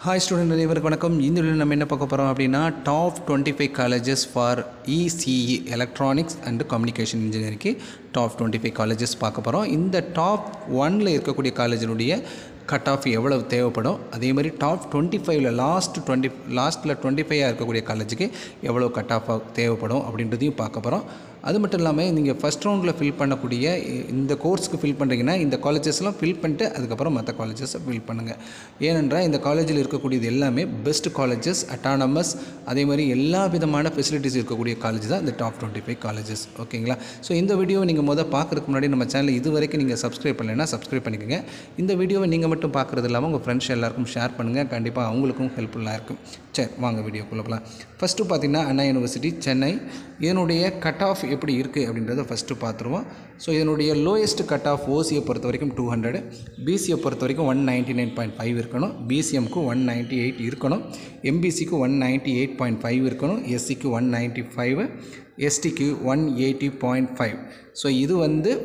Hi student அனைவருக்கும் வணக்கம். இந்த வீடியோவில் நம்ம என்ன பார்க்க போகிறோம் அப்படின்னா top 25 colleges for ECE electronics and communication இன்ஜினியரிங்க்கு டாப் 25 காலேஜஸ் பார்க்க போகிறோம். இந்த டாப் 1ல் இருக்கக்கூடிய காலேஜினுடைய கட் ஆஃப் எவ்வளவு தேவைப்படும், அதே மாதிரி டாப் 25ல் லாஸ்ட்டில் 25 இருக்கக்கூடிய காலேஜுக்கு எவ்வளோ கட் ஆஃப் தேவைப்படும் அப்படின்றதையும் பார்க்க போகிறோம். அது மட்டும் இல்லாமல் நீங்கள் ஃபஸ்ட் ரவுண்டில் ஃபில் பண்ணக்கூடிய இந்த கோர்ஸுக்கு ஃபில் பண்ணுறீங்கன்னா இந்த காலேஜஸ்லாம் ஃபில் பண்ணிட்டு அதுக்கப்புறம் மற்ற காலேஜஸை ஃபில் பண்ணுங்கள். ஏனென்றால் இந்த காலேஜில் இருக்கக்கூடியது எல்லாமே பெஸ்ட் காலேஜஸ், அட்டானமஸ், அதே மாதிரி எல்லா விதமான ஃபெசிலிட்டிஸ் இருக்கக்கூடிய காலேஜ் தான் இந்த டாப் 25 காலேஜஸ். ஓகேங்களா? ஸோ இந்த வீடியோவை நீங்கள் பார்க்குறதுக்கு முன்னாடி நம்ம சேனல் இது வரைக்கும் நீங்கள் சப்ஸ்கிரைப் பண்ணலைன்னா சப்ஸ்கிரைப் பண்ணிக்கோங்க. இந்த வீடியோவை நீங்கள் மட்டும் பார்க்குறது இல்லாமல் உங்கள் ஃப்ரெண்ட்ஸ் எல்லாருக்கும் ஷேர் பண்ணுங்கள். கண்டிப்பாக அவங்களுக்கும் ஹெல்ப்ஃபுல்லாக இருக்கும். சரி, வாங்க வீடியோக்குள்ளே போகலாம். ஃபஸ்ட்டு பார்த்திங்கன்னா அண்ணா யூனிவர்சிட்டி சென்னை, இதனுடைய கட் ஆஃப் எப்படி இருக்குது அப்படின்றத ஃபஸ்ட்டு பார்த்துருவோம். ஸோ இதனுடைய லோயஸ்ட் கட் ஆஃப் ஓசியை பொறுத்த வரைக்கும் 200, பிசியை பொறுத்த வரைக்கும் 199.5 இருக்கணும், பிசிஎம்க்கு 198 இருக்கணும், எம்பிசிக்கு 198.5 இருக்கணும், எஸ்சிக்கு 195, எஸ்டிக்கு 180.5. ஸோ இது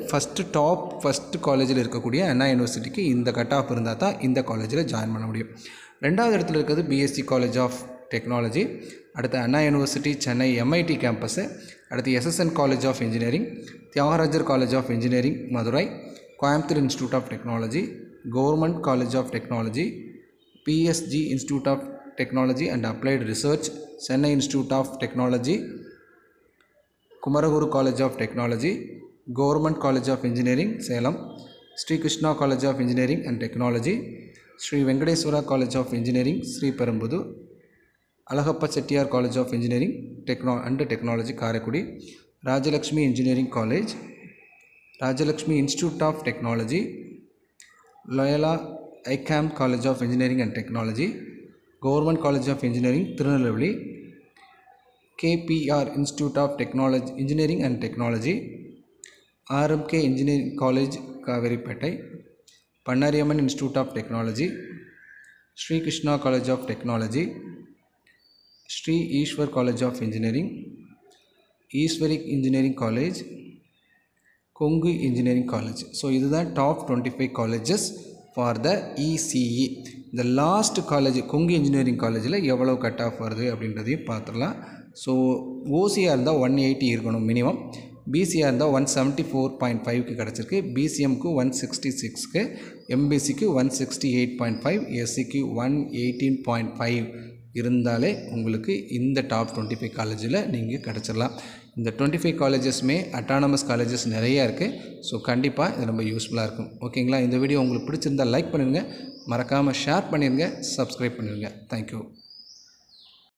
ஃபஸ்ட்டு காலேஜில் இருக்கக்கூடிய அண்ணா யூனிவர்சிட்டிக்கு இந்த கட் ஆஃப் இருந்தால் தான் இந்த காலேஜில் ஜாயின் பண்ண முடியும். ரெண்டாவது இடத்துல இருக்கிறது பிஎஸ்சி காலேஜ் ஆஃப் டெக்னாலஜி, அடுத்து Anna university Chennai MIT campus, அடுத்து SSN college of engineering, Thiagarajar college of engineering Madurai, Coimbatore institute of technology, government college of technology, PSG institute of technology and applied research, Chennai institute of technology, Kumaraguru college of technology, government college of engineering Salem, Sri Krishna college of engineering and technology, Sri Venkateswara college of engineering Sriperumbudur, Alagappa Chettiar college of engineering and technology Karaikudi, Rajalakshmi engineering college, Rajalakshmi institute of technology, Loyola ICAM college of engineering and technology, government college of engineering Tirunelveli, KPR institute of technology engineering and technology, RMK engineering college Kaveripettai, Bannariamman institute of technology, Sri Krishna college of technology, Sri Eshwar college of engineering, ஈஸ்வரிக் engineering college, Kongu engineering college. So இதுதான் top 25 colleges for the ECE. இந்த last college Kongu engineering காலேஜில் எவ்வளோ cut off வருது அப்படின்றதையும் பார்த்துடலாம். So ஓசியாக இருந்தால் 180 இருக்கணும் மினிமம், பிசியாக இருந்தால் 174.5க்கு கிடச்சிருக்கு, பிசிஎம்க்கு 166க்கு, எம்பிசிக்கு 168.5, எஸ்சிக்கு 118.5 இருந்தாலே உங்களுக்கு இந்த டாப் 25 காலேஜில் நீங்கள் கிடச்சிடலாம். இந்த 25 காலேஜஸ்மே அட்டானமஸ் காலேஜஸ் நிறையா இருக்குது. ஸோ கண்டிப்பாக இது ரொம்ப யூஸ்ஃபுல்லாக இருக்கும். ஓகேங்களா? இந்த வீடியோ உங்களுக்கு பிடிச்சிருந்தால் லைக் பண்ணிடுங்க, மறக்காமல் ஷேர் பண்ணிடுங்க, சப்ஸ்கிரைப் பண்ணிடுங்க. தேங்க்யூ.